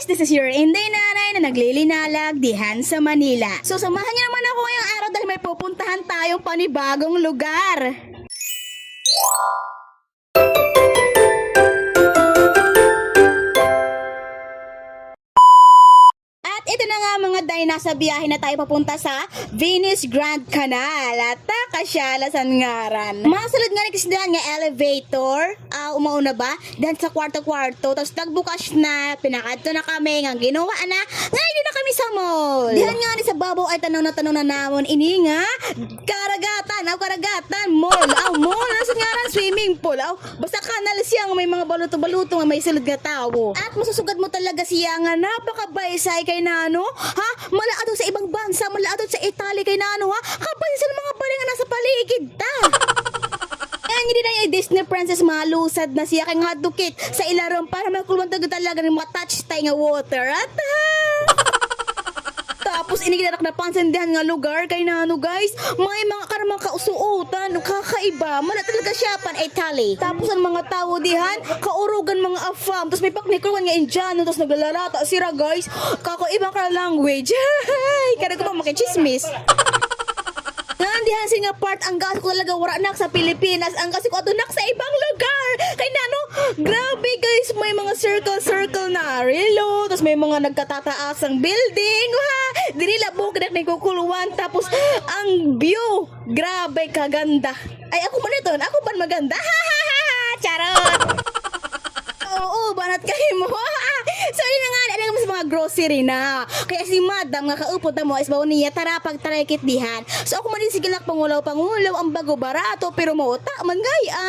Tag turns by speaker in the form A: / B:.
A: guys! This is your Inday Nanay na naglilinalag dihan sa Manila. So samahan niyo naman ako ngayong araw dahil may pupuntahan tayong panibagong lugar. Ito na nga mga day, nasa biyahe na tayo papunta sa Venice Grand Canal at kasyalasan ngaran. Masulod nga kasi dyan nga elevator, umauna ba? Dahil sa kwarto-kwarto, tapos nagbukas na, pinakadto na kami, nga ginawa na, nga hindi na kami sa mall. Diyan nga ni sa babaw ay tanong na namon, ini nga, karagatan, mall, mall, nasa ngaran, swimming pool, basta kanal siya nga may mga baluto-baluto nga may sulod nga tao. At masusugad mo talaga siya nga, napakabaysay kay Nano, ha? Malaadto sa ibang bansa, malaadto sa Italy kay Nano, ha? Kapay sa mga bali nga nasa paligid ta. Kaya hindi na yung Disney princess malusad na siya kay nga dukit sa ilarom para makulman talaga ng mga touch tayo nga water. At tapos inigilarak na pansindihan nga lugar kay Nano guys, may mga karamang kausuotan, kakaiba, mala talaga siya pan Italy. Tapos ang mga tao dihan, kaurugan mga afam, tapos may paknikruan nga Indiano, tapos naglalata sira guys, kakaibang ka language. Kada ko pa makichismis. Nandihan siya nga part ang gas ko talaga wala nak sa Pilipinas, ang gas ko adunak sa ibang lugar. Kay Nano, grabe guys, may mga circle na relo, tapos may mga nagkatataas ang building, ha? Dinila buong kanak may kukuluan, tapos ang view, grabe kaganda. Ay ako man ito, ako ban maganda, charot. Oo, banat kayo mo, So yun na nga, ano sa mga grocery na. Kaya si madam nga kaupot na mo is bawa niya, tara pagtarakit dihan. So ako man din sige lang pangulaw, ang bago barato, pero mauta man gayaan.